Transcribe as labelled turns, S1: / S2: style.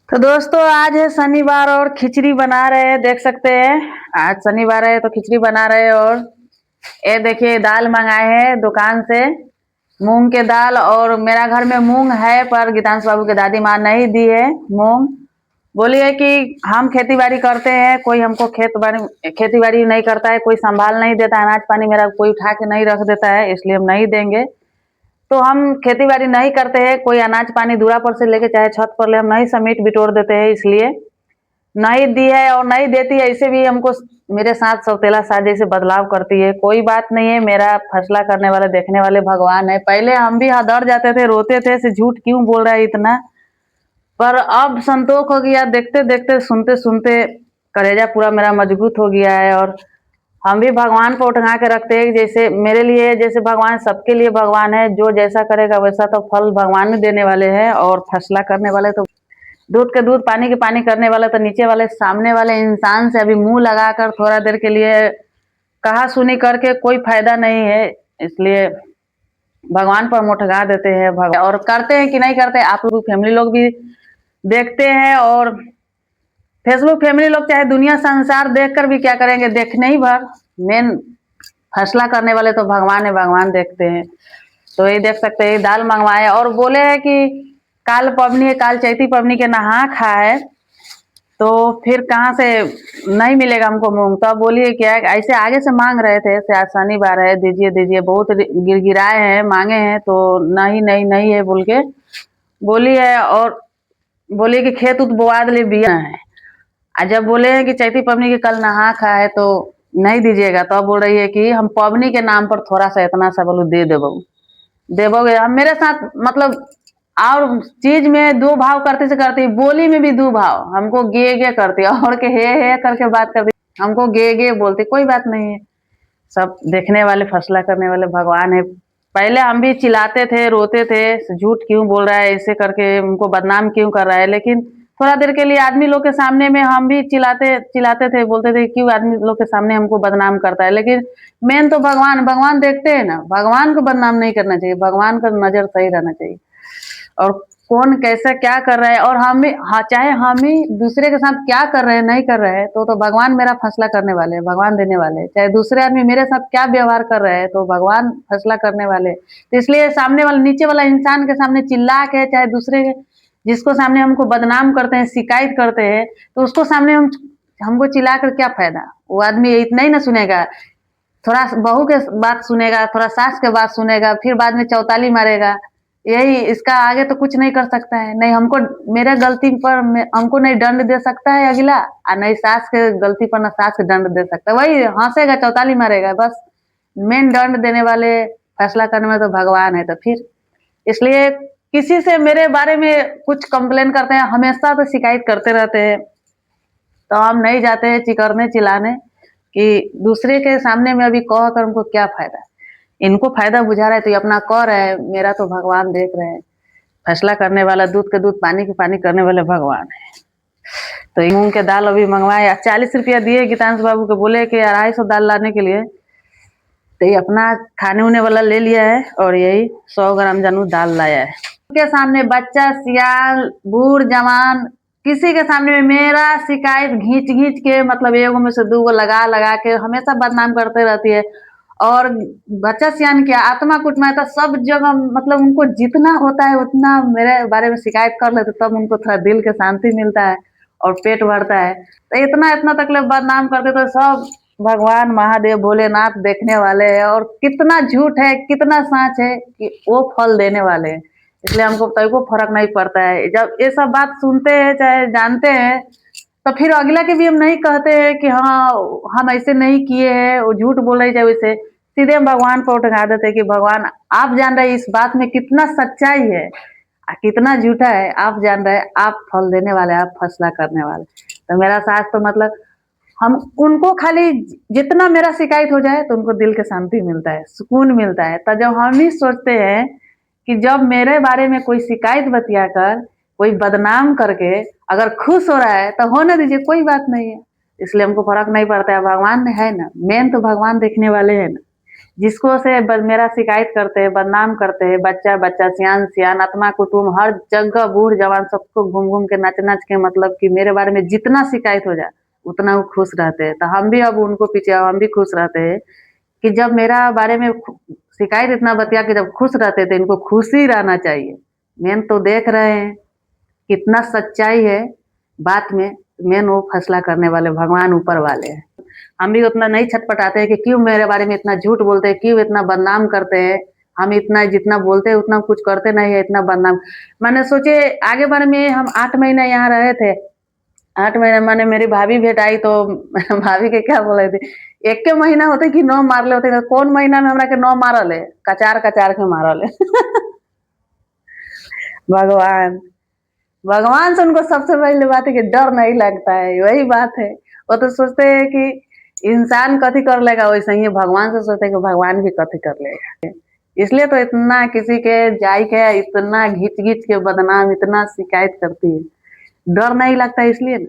S1: तो दोस्तों आज है शनिवार और खिचड़ी बना रहे हैं, देख सकते हैं। आज शनिवार है तो खिचड़ी बना रहे हैं। और ये देखिए दाल मंगाए हैं दुकान से, मूंग के दाल। और मेरा घर में मूंग है पर गीतांश बाबू के दादी माँ नहीं दी है मूंग। बोली है कि हम खेती बाड़ी करते हैं, कोई हमको खेती बाड़ी नहीं करता है, कोई संभाल नहीं देता, अनाज पानी मेरा कोई उठा के नहीं रख देता है, इसलिए हम नहीं देंगे। तो हम खेती बाड़ी नहीं करते हैं, कोई अनाज पानी दूरा पर से लेके चाहे छत पर ले हम नहीं समेट बिटोर देते हैं, इसलिए नहीं दी है। और नहीं देती है, ऐसे भी हमको मेरे साथ सौतेला साझे से बदलाव करती है। कोई बात नहीं है, मेरा फैसला करने वाले देखने वाले भगवान है। पहले हम भी डर जाते थे, रोते थे, से झूठ क्यों बोल रहा है इतना, पर अब संतोष हो गया। देखते देखते सुनते सुनते कलेजा पूरा मेरा मजबूत हो गया है। और हम भी भगवान को उठा के रखते हैं, जैसे मेरे लिए जैसे भगवान सबके लिए भगवान है। जो जैसा करेगा वैसा तो फल भगवान ही देने वाले हैं। और फैसला करने वाले तो दूध के दूध पानी के पानी करने वाले तो नीचे वाले सामने वाले इंसान से अभी मुंह लगाकर थोड़ा देर के लिए कहा सुनी करके कोई फायदा नहीं है। इसलिए भगवान पर मुठगा देते हैं और करते हैं कि नहीं करते। आप लोग फैमिली लोग भी देखते हैं, और फेसबुक फैमिली लोग चाहे दुनिया संसार देखकर भी क्या करेंगे, देखने ही भर। मेन फैसला करने वाले तो भगवान है, भगवान देखते हैं। तो ये देख सकते हैं दाल मंगवाए और बोले है कि काल पवनी है, काल चैती पवनी के नहा खा है, तो फिर कहाँ से नहीं मिलेगा हमको मूंग। तो अब बोलिए क्या, ऐसे आगे से मांग रहे थे, ऐसे आज शनिवार है, दीजिए दीजिए, बहुत गिरगिराए हैं, मांगे हैं, तो नहीं नहीं नहीं है बोल के बोली है। और बोली कि खेत उत बोआ ले बिया है। जब बोले हैं कि चैती पवनी के कल नहा खा है तो नहीं दीजिएगा, तो अब बोल रही है कि हम पवनी के नाम पर थोड़ा सा इतना सा बोलू दे देवोगे। हम मेरे साथ मतलब और चीज में दो भाव करते से करती, बोली में भी दो भाव, हमको गे करती और के हे करके बात करती, हमको गे बोलती। कोई बात नहीं है, सब देखने वाले फैसला करने वाले भगवान है। पहले हम भी चिल्लाते थे, रोते थे, झूठ क्यों बोल रहा है, ऐसे करके उनको बदनाम क्यों कर रहा है। लेकिन थोड़ा देर के लिए आदमी लोग के सामने में हम भी चिल्लाते चिल्लाते थे, बोलते थे क्यों आदमी लोग के सामने हमको बदनाम करता है। लेकिन मेन तो भगवान भगवान देखते हैं ना, भगवान को बदनाम नहीं करना चाहिए, भगवान का नजर सही रहना चाहिए। और कौन कैसा क्या कर रहा है, और हम भी चाहे हम ही दूसरे के साथ क्या कर रहे हैं नहीं कर रहे हैं, तो भगवान मेरा फैसला करने वाले हैं, भगवान देने वाले हैं। चाहे दूसरे आदमी मेरे साथ क्या व्यवहार कर रहे हैं, तो भगवान फैसला करने वाले। तो इसलिए सामने वाला नीचे वाला इंसान के सामने चिल्ला के, चाहे दूसरे जिसको सामने हमको बदनाम करते हैं, शिकायत करते हैं, तो उसको सामने हमको चिल्ला कर क्या फायदा। वो आदमी इतना ही ना सुनेगा, थोड़ा बहू के बात सुनेगा, थोड़ा सास के बात सुनेगा, फिर बाद में चौताली मारेगा। यही इसका आगे तो कुछ नहीं कर सकता है। नहीं हमको मेरे गलती पर हमको नहीं दंड दे सकता है अगला, और नहीं सास के गलती पर ना सास के दंड दे सकता है। वही हंसेगा चौताली मारेगा बस। मेन दंड देने वाले फैसला करने में तो भगवान है। तो फिर इसलिए किसी से मेरे बारे में कुछ कंप्लेन करते हैं, हमेशा तो शिकायत करते रहते हैं, तो हम नहीं जाते हैं चिकरने चिल्लाने कि दूसरे के सामने में अभी कह कर उनको क्या फायदा। इनको फायदा बुझा रहा है तो ये अपना कह रहा है, मेरा तो भगवान देख रहे हैं। फैसला करने वाला दूध के दूध पानी के पानी करने वाले भगवान है। तो मूंग के दाल अभी मंगवाए, 40 रुपया दिए गीतांश बाबू के, बोले कि 250 दाल लाने के लिए। तो ये अपना खाने उने वाला ले लिया है, और यही 100 ग्राम जानू दाल लाया है। के सामने बच्चा सियाल बूढ़ जवान किसी के सामने में मेरा शिकायत घींच घींच के, मतलब एगो में से दूगो लगा लगा के हमेशा बदनाम करते रहती है। और बच्चा सियान क्या आत्मा कुटमाता सब जगह, मतलब उनको जितना होता है उतना मेरे बारे में शिकायत कर लेते, तब उनको थोड़ा दिल के शांति मिलता है और पेट भरता है। तो इतना इतना तकलीफ बदनाम करते तो सब भगवान महादेव भोलेनाथ देखने वाले हैं। और कितना झूठ है कितना सच है कि वो फल देने वाले हैं। इसलिए हमको को फर्क नहीं पड़ता है। जब ये सब बात सुनते हैं चाहे जानते हैं, तो फिर अगला के भी हम नहीं कहते हैं कि हाँ हम ऐसे नहीं किए हैं, वो झूठ बोल रही, चाहे वैसे सीधे हम भगवान को उठा देते हैं कि भगवान आप जान रहे हैं इस बात में कितना सच्चाई है, कितना झूठा है, आप जान रहे हैं, आप फल देने वाले, आप फैसला करने वाले। तो मेरा सास तो मतलब हम उनको खाली जितना मेरा शिकायत हो जाए तो उनको दिल के शांति मिलता है, सुकून मिलता है। तो जब हम ही सोचते हैं कि जब मेरे बारे में कोई शिकायत बतिया कर, कोई बदनाम करके अगर खुश हो रहा है तो होने दीजिए, कोई बात नहीं है। इसलिए हमको फर्क नहीं पड़ता है, भगवान है ना, मेन तो भगवान देखने वाले हैं ना। जिसको से मेरा शिकायत करते हैं, बदनाम करते हैं, बच्चा बच्चा, सियान सियान, आत्मा कुटुम, हर जगह बूढ़ जवान सबको घूम घूम के नच नच के, मतलब कि मेरे बारे में जितना शिकायत हो जाए उतना वो खुश रहते हैं। तो हम भी अब उनको पीछे, हम भी खुश रहते हैं कि जब मेरा बारे में शिकायत इतना बतिया कि जब खुश रहते थे, इनको खुशी रहना चाहिए। मेन तो देख रहे हैं कितना सच्चाई है बात में। मेन वो फैसला करने वाले भगवान ऊपर वाले हैं। हम भी उतना नहीं छटपटाते हैं कि क्यों मेरे बारे में इतना झूठ बोलते हैं, क्यों इतना बदनाम करते हैं। हम इतना जितना बोलते हैं उतना कुछ करते नहीं है, इतना बदनाम। मैंने सोचे आगे बारे में, हम 8 महीने यहाँ रहे थे। 8 महीने मैंने, मेरी भाभी भेंट आई तो भाभी के क्या बोले थे, एक के महीना होते कि 9 मारले होते, कौन महीना में हमरा के 9 मारल है, कचार कचार के मारल है। भगवान, भगवान से उनको सबसे पहले बात है कि डर नहीं लगता है, वही बात है। वो तो सोचते हैं कि इंसान कथी कर लेगा, वैसे ही भगवान से सोचते हैं कि भगवान भी कथी कर लेगा। इसलिए तो इतना किसी के जाय के इतना घिच घिच के बदनाम, इतना शिकायत करती है, डर नहीं लगता इसलिए ना।